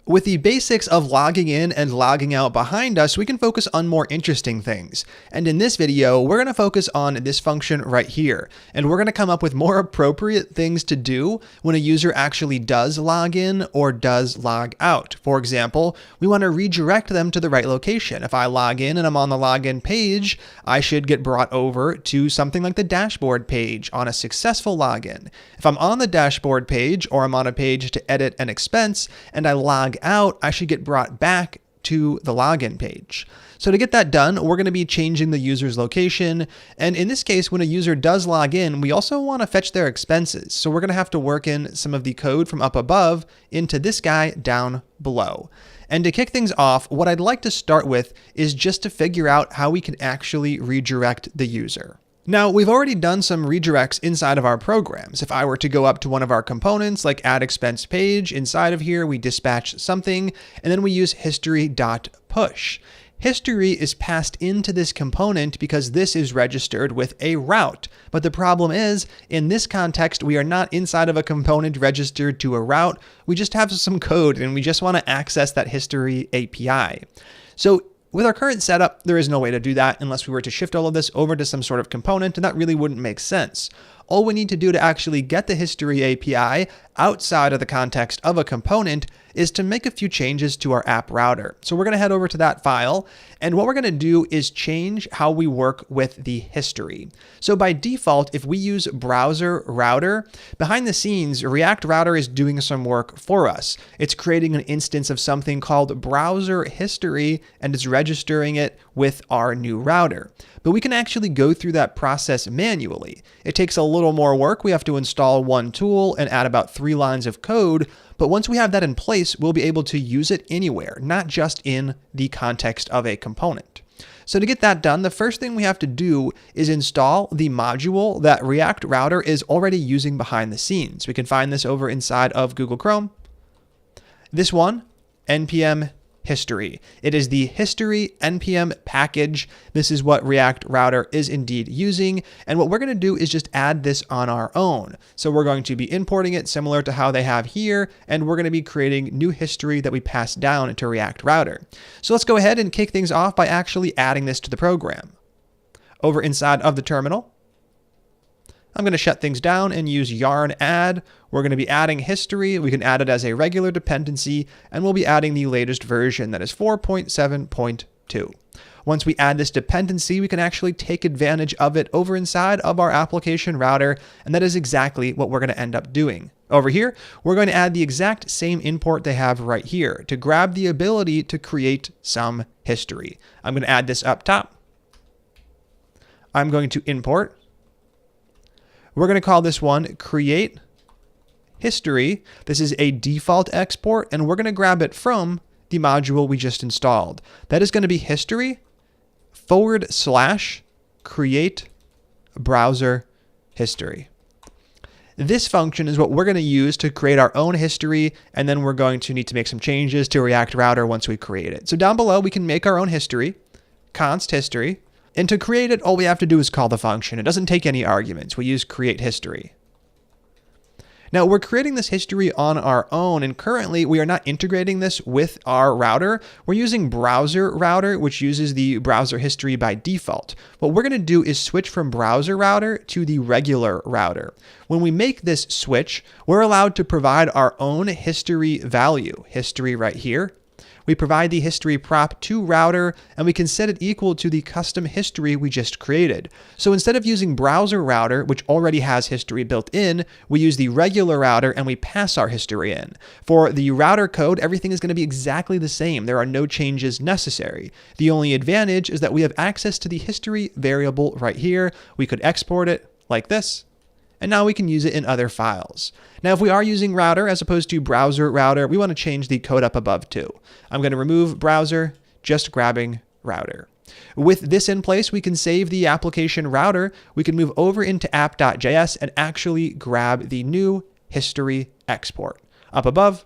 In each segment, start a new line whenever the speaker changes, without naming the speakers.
With the basics of logging in and logging out behind us, we can focus on more interesting things. And in this video, we're going to focus on this function right here. And we're going to come up with more appropriate things to do when a user actually does log in or does log out. For example, we want to redirect them to the right location. If I log in and I'm on the login page, I should get brought over to something like the dashboard page on a successful login. If I'm on the dashboard page or I'm on a page to edit an expense and I log out, I should get brought back to the login page. So to get that done, we're going to be changing the user's location. And in this case, when a user does log in, we also want to fetch their expenses. So we're going to have to work in some of the code from up above into this guy down below. And to kick things off, what I'd like to start with is just to figure out how we can actually redirect the user. Now, we've already done some redirects inside of our programs. If I were to go up to one of our components like add expense page, inside of here, we dispatch something, and then we use history.push. History is passed into this component because this is registered with a route. But the problem is, in this context, we are not inside of a component registered to a route. We just have some code and we just want to access that history API. So with our current setup, there is no way to do that unless we were to shift all of this over to some sort of component, and that really wouldn't make sense. All we need to do to actually get the history API outside of the context of a component is to make a few changes to our app router. So we're going to head over to that file, and what we're going to do is change how we work with the history. So by default, if we use browser router, behind the scenes, React Router is doing some work for us. It's creating an instance of something called browser history, and it's registering it with our new router. But we can actually go through that process manually. It takes a little more work. We have to install one tool and add about 3 lines of code. But once we have that in place, we'll be able to use it anywhere, not just in the context of a component. So to get that done, the first thing we have to do is install the module that React Router is already using behind the scenes. We can find this over inside of Google Chrome. This one, npm history. It is the history npm package. This is what React Router is indeed using. And what we're going to do is just add this on our own. So we're going to be importing it similar to how they have here. And we're going to be creating new history that we pass down into React Router. So let's go ahead and kick things off by actually adding this to the program. Over inside of the terminal, I'm going to shut things down and use yarn add. We're going to be adding history. We can add it as a regular dependency, and we'll be adding the latest version that is 4.7.2. Once we add this dependency, we can actually take advantage of it over inside of our application router, and that is exactly what we're going to end up doing. Over here, we're going to add the exact same import they have right here to grab the ability to create some history. I'm going to add this up top. I'm going to import. We're going to call this one create history. This is a default export, and we're going to grab it from the module we just installed. That is going to be history / create browser history. This function is what we're going to use to create our own history, and then we're going to need to make some changes to React Router once we create it. So down below, we can make our own history, const history. And to create it, all we have to do is call the function. It doesn't take any arguments. We use create history. Now we're creating this history on our own, and currently we are not integrating this with our router. We're using browser router, which uses the browser history by default. What we're going to do is switch from browser router to the regular router. When we make this switch, we're allowed to provide our own history value, history right here. We provide the history prop to router, and we can set it equal to the custom history we just created. So instead of using browser router, which already has history built in, we use the regular router and we pass our history in. For the router code, everything is going to be exactly the same. There are no changes necessary. The only advantage is that we have access to the history variable right here. We could export it like this, and now we can use it in other files. Now, if we are using router as opposed to browser router, we want to change the code up above too. I'm going to remove browser, just grabbing router. With this in place, we can save the application router. We can move over into app.js and actually grab the new history export. Up above,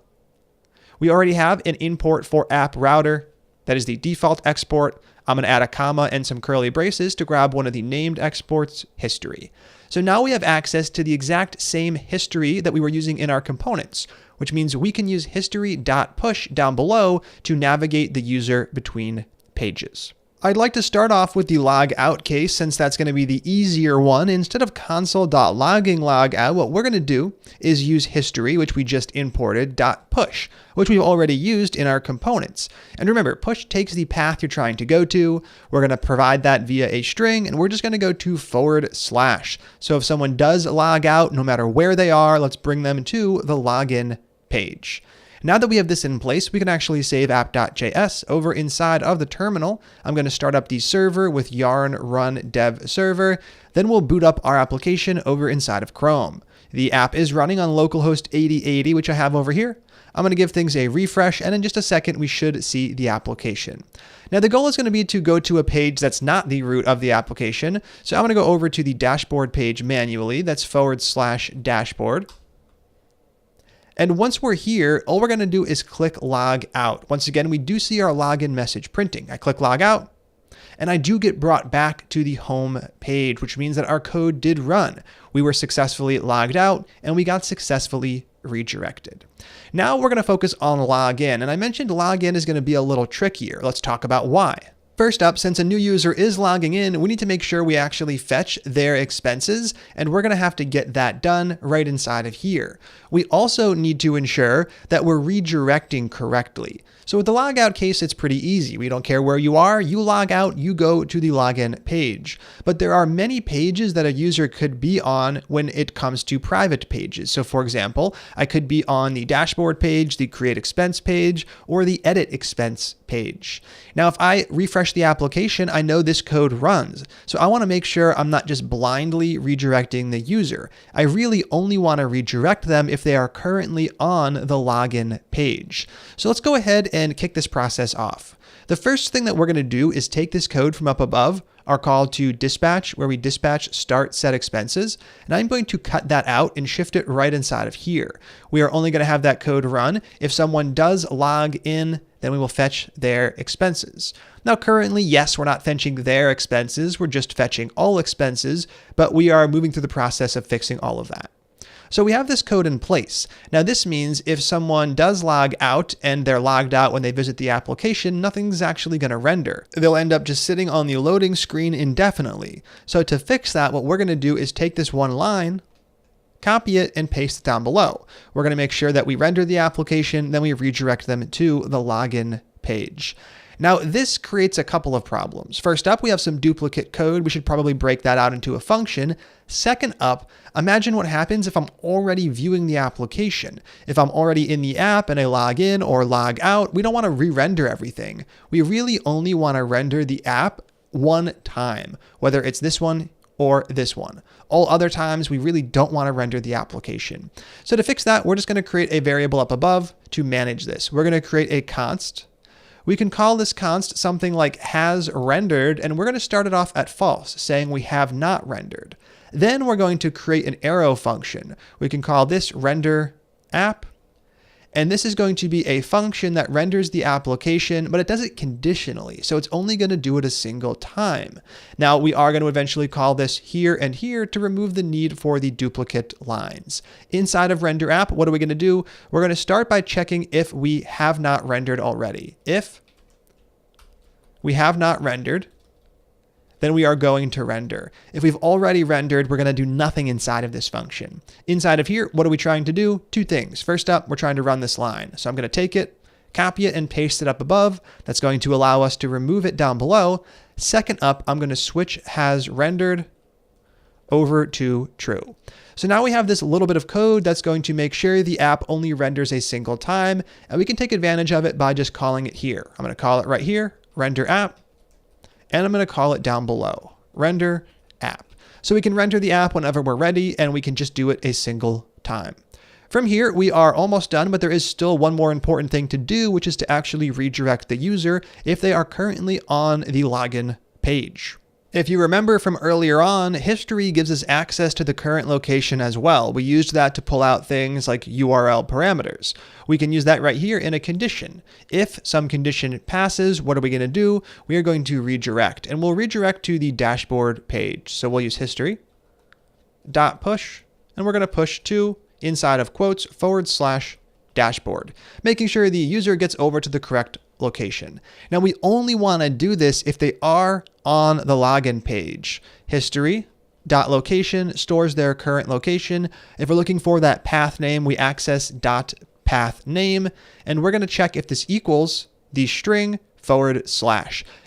we already have an import for app router. That is the default export. I'm going to add a comma and some curly braces to grab one of the named exports, history. So now we have access to the exact same history that we were using in our components. which means we can use history.push down below to navigate the user between pages. I'd like to start off with the logout case since that's going to be the easier one. Instead of console.logging logout, what we're going to do is use history, which we just imported, .push, which we've already used in our components. And remember, push takes the path you're trying to go to. We're going to provide that via a string, and we're just going to go to /. So if someone does log out, no matter where they are, let's bring them to the login page. Now that we have this in place, we can actually save app.js over inside of the terminal. I'm going to start up the server with yarn run dev server. Then we'll boot up our application over inside of Chrome. The app is running on localhost 8080, which I have over here. I'm going to give things a refresh, and in just a second, we should see the application. Now, the goal is going to be to go to a page that's not the root of the application. So I'm going to go over to the dashboard page manually. That's /dashboard. And once we're here, all we're going to do is click log out. Once again, we do see our login message printing. I click log out, and I do get brought back to the home page, which means that our code did run. We were successfully logged out, and we got successfully redirected. Now we're going to focus on login. And I mentioned login is going to be a little trickier. Let's talk about why. First up, since a new user is logging in, we need to make sure we actually fetch their expenses, and we're going to have to get that done right inside of here. We also need to ensure that we're redirecting correctly. So with the logout case, it's pretty easy. We don't care where you are, you log out, you go to the login page. But there are many pages that a user could be on when it comes to private pages. So for example, I could be on the dashboard page, the create expense page, or the edit expense page. Now, if I refresh the application, I know this code runs. So I want to make sure I'm not just blindly redirecting the user. I really only want to redirect them if they are currently on the login page. So let's go ahead and kick this process off. The first thing that we're going to do is take this code from up above, our call to dispatch, where we dispatch start set expenses, and I'm going to cut that out and shift it right inside of here. We are only going to have that code run if someone does log in, then we will fetch their expenses. Now currently, yes, we're not fetching their expenses, we're just fetching all expenses, but we are moving through the process of fixing all of that. So we have this code in place. Now this means if someone does log out and they're logged out when they visit the application, nothing's actually going to render. They'll end up just sitting on the loading screen indefinitely. So to fix that, what we're going to do is take this one line, copy it, and paste it down below. We're going to make sure that we render the application, then we redirect them to the login page. Now, this creates a couple of problems. First up, we have some duplicate code. We should probably break that out into a function. Second up, imagine what happens if I'm already viewing the application. If I'm already in the app and I log in or log out, we don't want to re-render everything. We really only want to render the app one time, whether it's this one or this one. All other times, we really don't want to render the application. So to fix that, we're just going to create a variable up above to manage this. We're going to create a const. We can call this const something like has rendered, and we're going to start it off at false, saying we have not rendered. Then we're going to create an arrow function. We can call this render app, and this is going to be a function that renders the application, but it does it conditionally, so it's only going to do it a single time. Now, we are going to eventually call this here and here to remove the need for the duplicate lines. Inside of render app, what are we going to do? We're going to start by checking if we have not rendered already. If we have not rendered, then we are going to render. If we've already rendered, we're going to do nothing inside of this function. Inside of here, what are we trying to do? Two things. First up, we're trying to run this line. So I'm going to take it, copy it, and paste it up above. That's going to allow us to remove it down below. Second up, I'm going to switch has rendered over to true. So now we have this little bit of code that's going to make sure the app only renders a single time, and we can take advantage of it by just calling it here. I'm going to call it right here, render app. And I'm going to call it down below, render app. So we can render the app whenever we're ready, and we can just do it a single time. From here, we are almost done, but there is still one more important thing to do, which is to actually redirect the user if they are currently on the login page. If you remember from earlier on, history gives us access to the current location as well. We used that to pull out things like URL parameters. We can use that right here in a condition. If some condition passes, what are we going to do? We are going to redirect, and we'll redirect to the dashboard page. So we'll use history dot push, and we're going to push to inside of quotes /dashboard. dashboard, making sure the user gets over to the correct location. Now we only want to do this if they are on the login page. History.location stores their current location. If we're looking for that path name, we access .path name, and we're going to check if this equals the string /.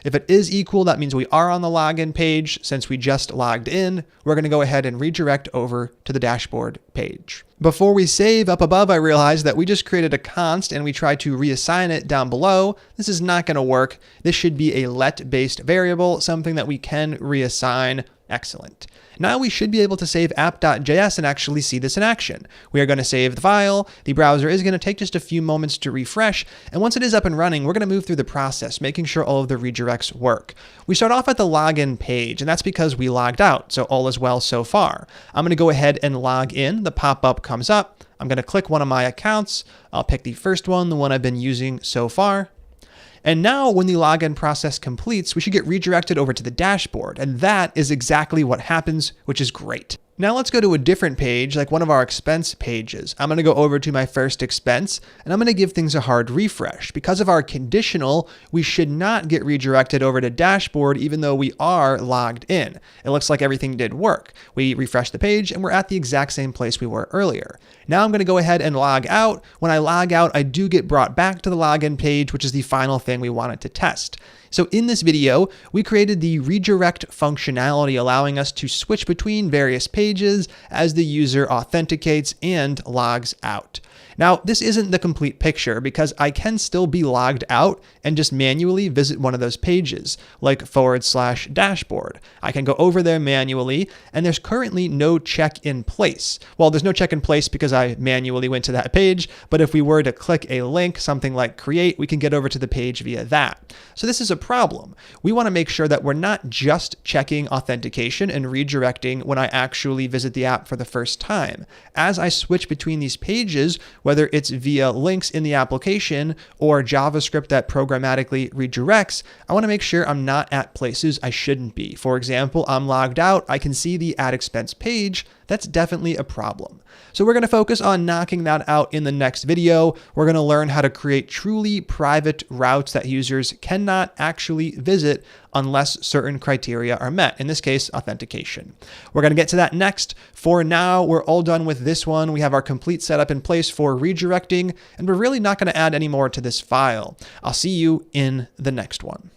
If it is equal, that means we are on the login page. Since we just logged in, we're going to go ahead and redirect over to the dashboard page. Before we save, up above, I realized that we just created a const and we tried to reassign it down below. This is not going to work. This should be a let-based variable, something that we can reassign. Excellent. Now we should be able to save app.js and actually see this in action. We are going to save the file. The browser is going to take just a few moments to refresh. And once it is up and running, we're going to move through the process, making sure all of the redirects work. We start off at the login page, and that's because we logged out. So all is well so far. I'm going to go ahead and log in. The pop-up comes up. I'm going to click one of my accounts. I'll pick the first one, the one I've been using so far. And now when the login process completes, we should get redirected over to the dashboard. And that is exactly what happens, which is great. Now let's go to a different page, like one of our expense pages. I'm going to go over to my first expense, and I'm going to give things a hard refresh. Because of our conditional, we should not get redirected over to dashboard, even though we are logged in. It looks like everything did work. We refresh the page, and we're at the exact same place we were earlier. Now I'm going to go ahead and log out. When I log out, I do get brought back to the login page, which is the final thing we wanted to test. So in this video, we created the redirect functionality, allowing us to switch between various pages as the user authenticates and logs out. Now, this isn't the complete picture because I can still be logged out and just manually visit one of those pages, like /dashboard. I can go over there manually, and there's currently no check in place. Well, there's no check in place because I manually went to that page, but if we were to click a link, something like create, we can get over to the page via that. So this is a problem. We want to make sure that we're not just checking authentication and redirecting when I actually visit the app for the first time. As I switch between these pages, whether it's via links in the application or JavaScript that programmatically redirects, I want to make sure I'm not at places I shouldn't be. For example, I'm logged out. I can see the add expense page. That's definitely a problem. So we're going to focus on knocking that out in the next video. We're going to learn how to create truly private routes that users cannot actually visit unless certain criteria are met, in this case, authentication. We're going to get to that next. For now, we're all done with this one. We have our complete setup in place for redirecting, and we're really not going to add any more to this file. I'll see you in the next one.